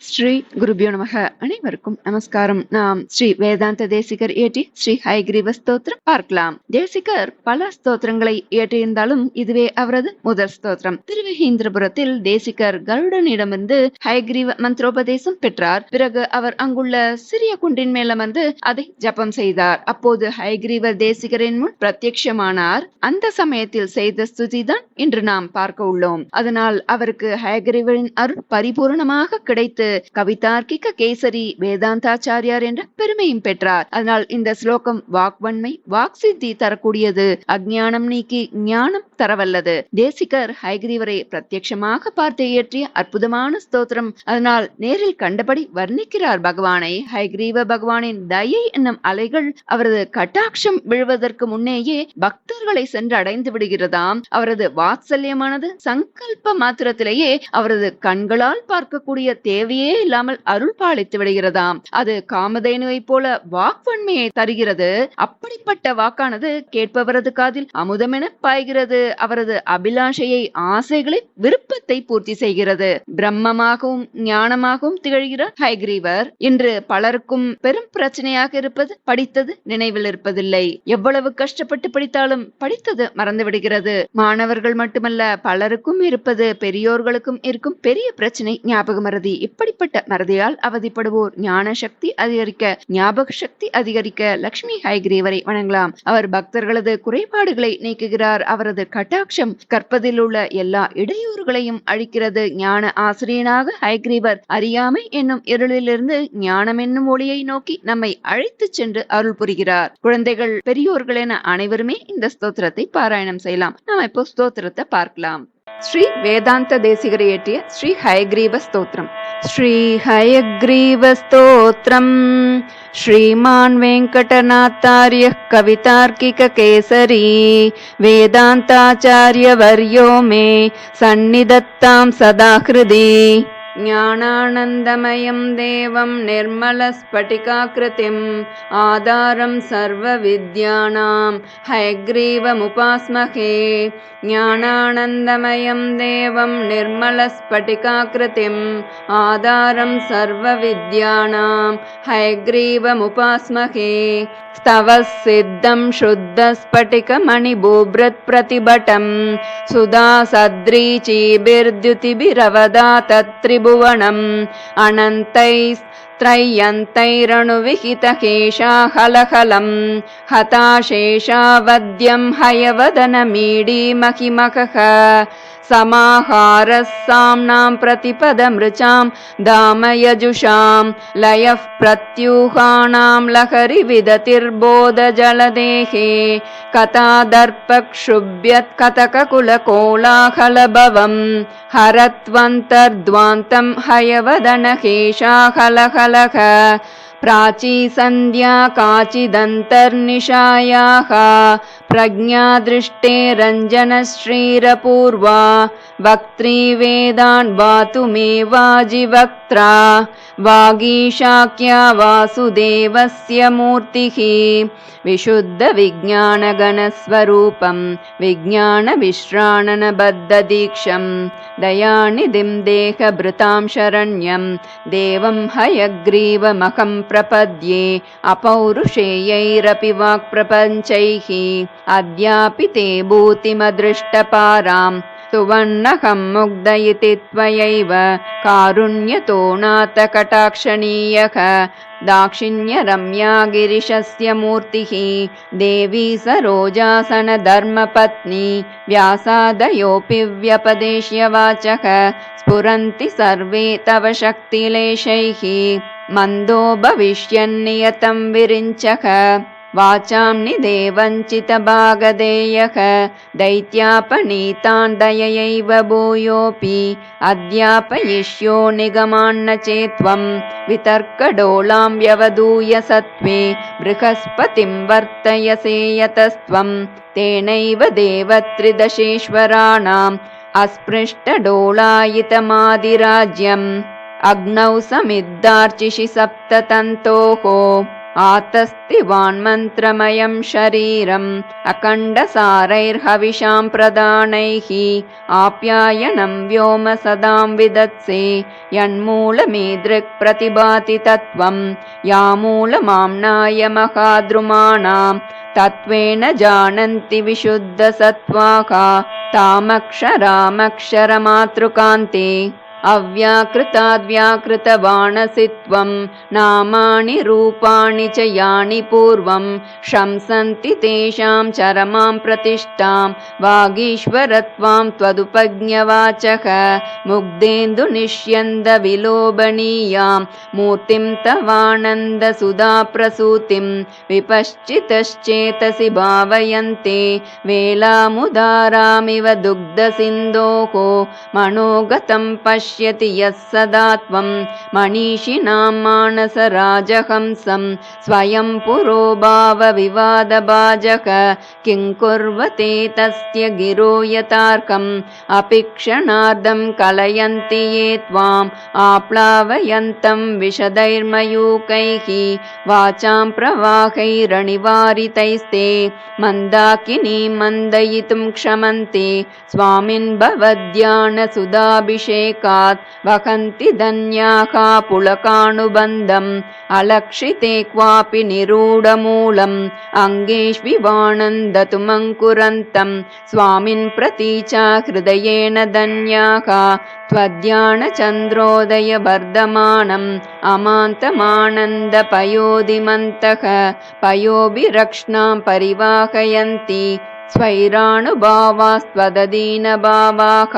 ஸ்ரீ குருபியோ நமக. அனைவருக்கும் நமஸ்காரம். நாம் ஸ்ரீ வேதாந்த தேசிகர் இயற்றி ஸ்ரீ ஹயக்ரீவ ஸ்தோத்திரம் பார்க்கலாம். தேசிகர் பல ஸ்தோத்திரங்களை இயற்றியிருந்தாலும் இதுவே அவரது முதல் ஸ்தோத்திரம். திருவஹீந்திரபுரத்தில் தேசிகர் கருடனிடமிருந்து ஹயக்ரீவ மந்திரோபதேசம் பெற்றார். பிறகு அவர் அங்குள்ள சிறிய குன்றின் மேல் அமர்ந்து அதை ஜபம் செய்தார். அப்போது ஹயக்ரீவர் தேசிகரின் முன் பிரத்யட்சமானார். அந்த சமயத்தில் செய்த ஸ்துதிதான் இன்று நாம் பார்க்க உள்ளோம். அதனால் அவருக்கு ஹயக்ரீவரின் அருள் பரிபூர்ணமாக கிடைத்து கவிதார்க்கிக கேசரி வேதாந்தாச்சாரியார் என்ற பெருமையும் பெற்றார். அதனால் இந்த ஸ்லோகம் வாக்வன்மை வாக் சித்தி தரக்கூடியது, அஞ்ஞானம் நீக்கி ஞானம் தரவல்லது. தேசிகர் ஹயக்ரீவரை பிரத்யட்சமாக பார்த்து இயற்றிய அற்புதமான ஸ்தோத்திரம். அதனால் நேரில் கண்டபடி வர்ணிக்கிறார் பகவானை. ஹயக்ரீவ பகவானின் தயை என்னும் அலைகள் அவரது கட்டாட்சம் விழுவதற்கு முன்னேயே பக்தர்களை சென்று அடைந்து விடுகிறதாம். அவரது வாத்சல்யமானது சங்கல்ப மாத்திரத்திலேயே அவரது கண்களால் பார்க்கக்கூடிய தேவையே இல்லாமல் அருள் பாலித்து விடுகிறதாம். அது காமதேனுவை போல வாக்வன்மையை தருகிறது. அப்படிப்பட்ட வாக்கானது கேட்பவரது காதில் அமுதமென பாய்கிறது. அவரது அபிலாஷையை, ஆசைகளை, விருப்பத்தை பூர்த்தி செய்கிறது. பிரம்மமாகவும் ஞானமாகவும் திகழ்கிறார் ஹயக்ரீவர். இன்று பலருக்கும் பெரும் பிரச்சனையாக இருப்பது படித்தது நினைவில் இருப்பதில்லை. எவ்வளவு கஷ்டப்பட்டு படித்தாலும் படித்தது மறந்து விடுகிறது. மாணவர்கள் மட்டுமல்ல, பலருக்கும் இருப்பது, பெரியோர்களுக்கும் இருக்கும் பெரிய பிரச்சனை ஞாபக மறதி. இப்படிப்பட்ட மறதியால் அவதிப்படுவோர் ஞான சக்தி அதிகரிக்க, ஞாபக சக்தி அதிகரிக்க லட்சுமி ஹயக்ரீவரை வணங்கலாம். அவர் பக்தர்களது குறைபாடுகளை நீக்குகிறார். அவரது கட்டாட்சம் கற்பதில் உள்ள எல்லா இடையூறுகளையும் அழிக்கிறது. ஞான ஆசிரியனாக ஹயக்ரீவர் அறியாமை என்னும் இருளிலிருந்து ஞானம் என்னும் ஒளியை நோக்கி நம்மை அழைத்து சென்று அருள் புரிகிறார். குழந்தைகள், பெரியோர்கள் என அனைவருமே இந்த ஸ்தோத்திரத்தை பாராயணம் செய்யலாம். நாம இப்போ ஸ்தோத்திரத்தை பார்க்கலாம். ஸ்ரீ வேதாந்த தேசிகர் இயற்றிய ஸ்ரீ ஹயக்ரீவ ஸ்தோத்திரம். ஸ்ரீ ஹயக்ரீவ ஸ்தோத்திரம். ஸ்ரீமான் வெங்கடநாத்தார்ய கவிதார்க்கிக கேசரி வேதாந்தாச்சார்ய வர்யோ மே சந்நிதத்தாம் சதா ஹ்ருதி. ஞானானந்தமயம் தேவம் நிர்மலஸ்பட்டிகாக்ருதிம் ஆதாரம் சர்வ வித்யானாம் ஹயக்ரீவமுபாஸ்மஹே. ஞானானந்தமயம் தேவம் நிர்மலஸ்பட்டிகாக்ருதிம் ஆதாரம் சர்வ வித்யானாம் ஹயக்ரீவமுபாஸ்மஹே. ஸ்தவஸ் சித்தம் சுத்தஸ்பட்டிகமணிபூப்ரத் பிரதிபடம் சுதா சத்ரீச்சீபிர்த்யுதிபிரவதா தத்ரிபுவனம் அனந்தைஸ்த்ரயந்தைரணுவிஹிதகேஷாஹலஹலம் ஹதாசேஷாவத்யம் ஹயவதனமீடீமஹிமகஹ. சமாஹாரஸ் சாம்னாம் பிரதிபதம்ருச்சாம் தாமயஜுஷாம் லயஃப் பிரத்யூஹானாம் லஹரி விததிர்போதஜலதேஹே. கதாதர்பக்ஷுப்யத் கதககுலகோலாஹலபவம் ஹரத்வந்தர்த்வாந்தம் ஹயவதனகேஷாஹலஹலஹ. प्राची संध्या काचिदन्तर्निशायाः प्रज्ञादृष्टे रञ्जनश्रीरपूर्वा वक्त्री वेदान् वातु मे वाजिवक्त्रा वागीशाक्या वासुदेवस्य मूर्तिः. विशुद्धविज्ञानगणस्वरूपं विज्ञानविश्राणनबद्धदीक्षं दयानिधिं देहभृतां शरण्यं देवं हयग्रीवमहं प्रपद्ये. अपौरुषेयैरपि वाक्प्रपञ्चैः अद्यापि ते भूतिमदृष्टपाराम् सुवर्णकं मुग्धयति त्वयैव कारुण्यतो नाथकटाक्षणीयः. दाक्षिण्यरम्या गिरिशस्य मूर्तिः देवी सरोजासनधर्मपत्नी व्यासादयोऽपि व्यपदेश्य वाचः स्फुरन्ति सर्वे तव शक्तिलेशैः. मन्दो भविष्यन्नियतं विरिञ्चः वाचां निदेवञ्चितभागधेयः. दैत्यापनीतान् दययैव भूयोऽपि अद्यापयिष्यो निगमान्न चेत्त्वं. वितर्कडोलां व्यवधूय सत्त्वे बृहस्पतिं वर्तयसे यतस्त्वं. तेनैव देवत्रिदशेश्वराणाम् अस्पृष्टडोलायितमादिराज्यम् अग्नौ समिद्धार्चिषि सप्ततन्तोः आतस्तिवान्मन्त्रमयं शरीरम् अखण्डसारैर्हविषां प्रदानैः आप्यायनं व्योम सदां विदत्से यन्मूलमीदृक् प्रतिभाति तत्त्वं यामूलमाम्नाय महाद्रुमाणां तत्त्वेन जानन्ति विशुद्धसत्त्वाः तामक्षरामक्षरमातृकान्ते अव्याकृताद्व्याकृतवाणसित्वं नामानि रूपाणि च यानि पूर्वं शंसन्ति तेषां चरमां प्रतिष्ठां वागीश्वरत्वां त्वदुपज्ञवाचः मुग्धेन्दुनिष्यन्दविलोभनीयां मूर्तिं तवानन्दसुधाप्रसूतिं विपश्चितश्चेतसि भावयन्ते वेलामुदारामिव दुग्धसिन्धोः मनोगतं पश्यति यः सदा त्वं मनीषिणां मानसराजहंसं स्वयं पुरोभावविवादभाजक किं कुर्वते तस्य गिरो यतार्कम् अपि क्षणार्धं कलयन्ति ये त्वाम् आप्लावयन्तं विशदैर्मयूकैः वाचां प्रवाहैरनिवारितैस्ते मन्दाकिनीं मन्दयितुं क्षमन्ते स्वामिन् भवद्ध्यानसुधाभिषेकात् वहन्ति धन्याः पुलकानुबन्धम् अलक्षिते क्वापि निरूढमूलम् अङ्गेष्विवाणन्दतुमङ्कुरन्तं स्वामिन् प्रतीचा हृदयेन धन्याः त्वद्ध्यानचन्द्रोदयवर्धमानम् अमान्तमानन्दपयोधिमन्तः पयोभिरक्ष्णां परिवाहयन्ति स्वैरानुभावास्त्वदधीनभावाः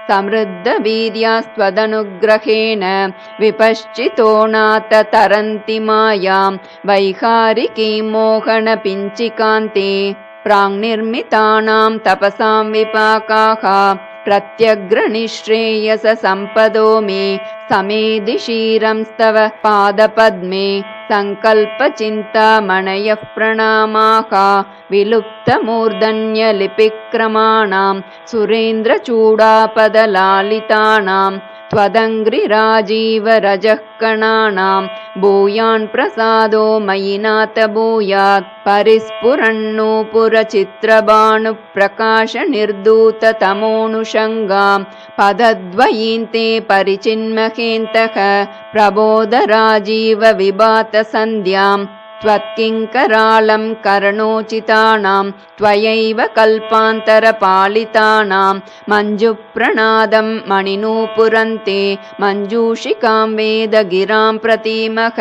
समृद्धवीर्यास्त्वदनुग्रहेण विपश्चितो नाथ तरन्ति मायां वैहारिकीं मोहनपिञ्चिकान्ते प्राङ्निर्मितानां तपसां विपाकाः प्रत्यग्रनिःश्रेयस सम्पदो मे समेधिशीरंस्तव पादपद्मे सङ्कल्पचिन्तामणयः प्रणामाः विलुप्तमूर्धन्यलिपिक्रमाणां सुरेन्द्रचूडापदलालितानां त्वदङ्घ्रिराजीवरजःकणानां भूयान् प्रसादो मयि नाथ भूयात् परिस्फुरन्नूपुरचित्रभानुप्रकाशनिर्धूततमोऽनुषङ्गां पदद्वयीन्ते परिचिन्महेन्तः प्रबोधराजीवविभातसन्ध्यां त्वत्किङ्करालं करणोचितानां त्वयैव कल्पान्तरपालितानां मञ्जुप्रणादं मणिनूपुरन्ते मञ्जूषिकां वेदगिरां प्रतीमः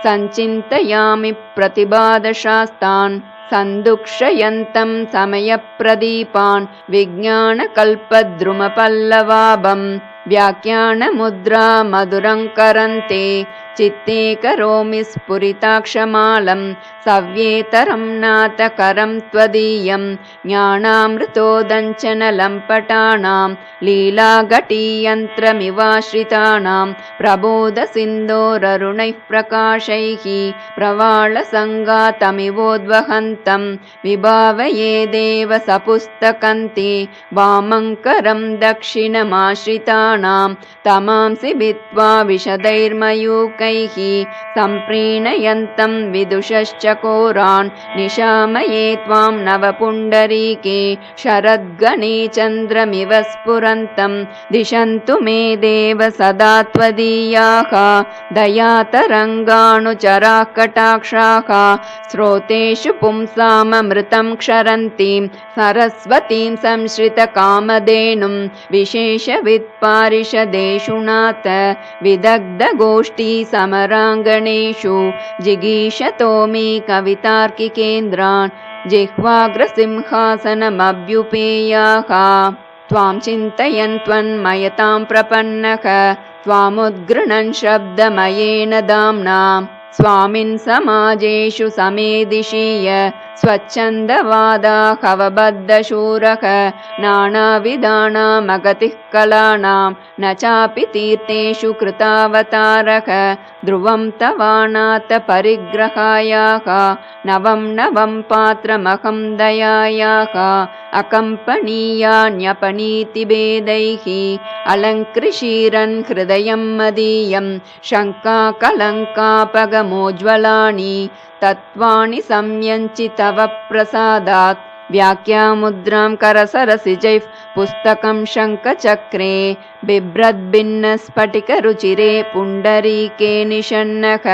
सञ्चिन्तयामि प्रतिभादशास्तान् सन्दुक्षयन्तं समयप्रदीपान् विज्ञानकल्पद्रुमपल्लवाभं व्याख्यानमुद्रा मधुरङ्करन्ते चित्ते करोमि स्फुरिताक्षमालं सव्येतरं नाथकरं त्वदीयं ज्ञानामृतोदञ्चनलम्पटानां लीलाघटीयन्त्रमिवाश्रितानां प्रबोधसिन्धोररुणैः प्रकाशैः प्रवाळसङ्गातमिवोद्वहन्तं विभावये देव सपुस्तकन्ते वामङ्करं दक्षिणमाश्रितानां तमांसि भित्त्वा विशदैर्मयूकैः सम्प्रीणयन्तं विदुषश्चकोरान् निशामये त्वां नवपुण्डरीके शरद्गणे चन्द्रमिव स्फुरन्तं दिशन्तु मे देव सदा त्वदीयाः दयातरङ्गाणुचराः कटाक्षाः स्रोतेषु पुंसाममृतं क्षरन्तीं सरस्वतीं संश्रितकामधेनुं विशेषवित्पारिषदेषु नाथ विदग्धगोष्ठी समराङ्गणेषु जिगीषतो मे कवितार्किकेन्द्रान् जिह्वाग्रसिंहासनमभ्युपेयाः त्वां चिन्तयन् त्वन्मयतां प्रपन्नः त्वामुद्गृह्णन् शब्दमयेन दाम्ना स्वामिन् समाजेषु समेदिशीय स्वच्छन्दवादाः अवबद्धशूरः नानाविधानामगतिः कलानां न चापि तीर्थेषु कृतावतारः ध्रुवं तवानाथ परिग्रहायाः नवं नवं पात्रमहं दयायाः अकम्पनीयान्यपनीतिभेदैः अलङ्कृशीरन् हृदयं मदीयं शङ्काकलङ्कापगमोज्ज्वलानि तत्त्वानि संयञ्चि तव प्रसादात् व्याख्यामुद्रां करसरसिजैः पुस्तकं शङ्खचक्रे बिभ्रद्भिन्नस्फटिकरुचिरे पुण्डरीके निषण्णः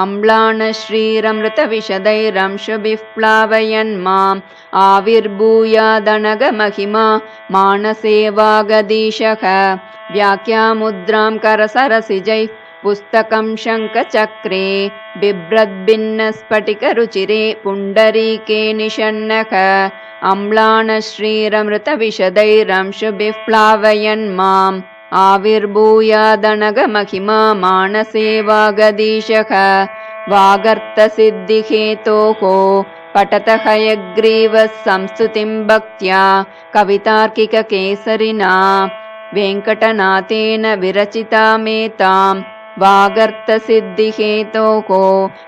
अम्लानश्रीरमृतविशदैरंशुभिः प्लावयन् माम् आविर्भूयादनगमहिमा मानसे वागदीशः व्याख्यामुद्रां करसरसिजैः पुस्तकं शङ्खचक्रे बिभ्रद्भिन्नस्फटिकरुचिरे पुण्डरीके निषण्णः अम्लानश्रीरमृतविशदैरंशुभिः प्लावयन् माम् आविर्भूयादनगमहिमा मानसे वागदीशः वागर्थसिद्धिहेतोः पठत हयग्रीवः संस्तुतिं भक्त्या कवितार्किककेसरिना वेङ्कटनाथेन विरचितामेताम् वागर्थसिद्धिहेतोः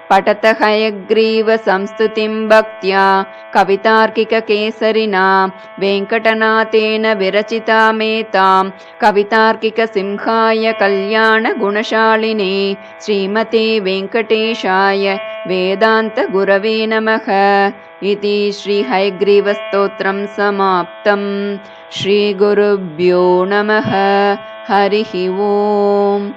पठत हयग्रीवसंस्तुतिं भक्त्या कवितार्किककेसरिना वेङ्कटनाथेन विरचितामेतां कवितार्किकसिंहाय कल्याणगुणशालिने श्रीमते वेङ्कटेशाय वेदान्तगुरवे नमः इति श्रीहयग्रीवस्तोत्रं समाप्तम्। श्रीगुरुभ्यो नमः। हरिः ओम्।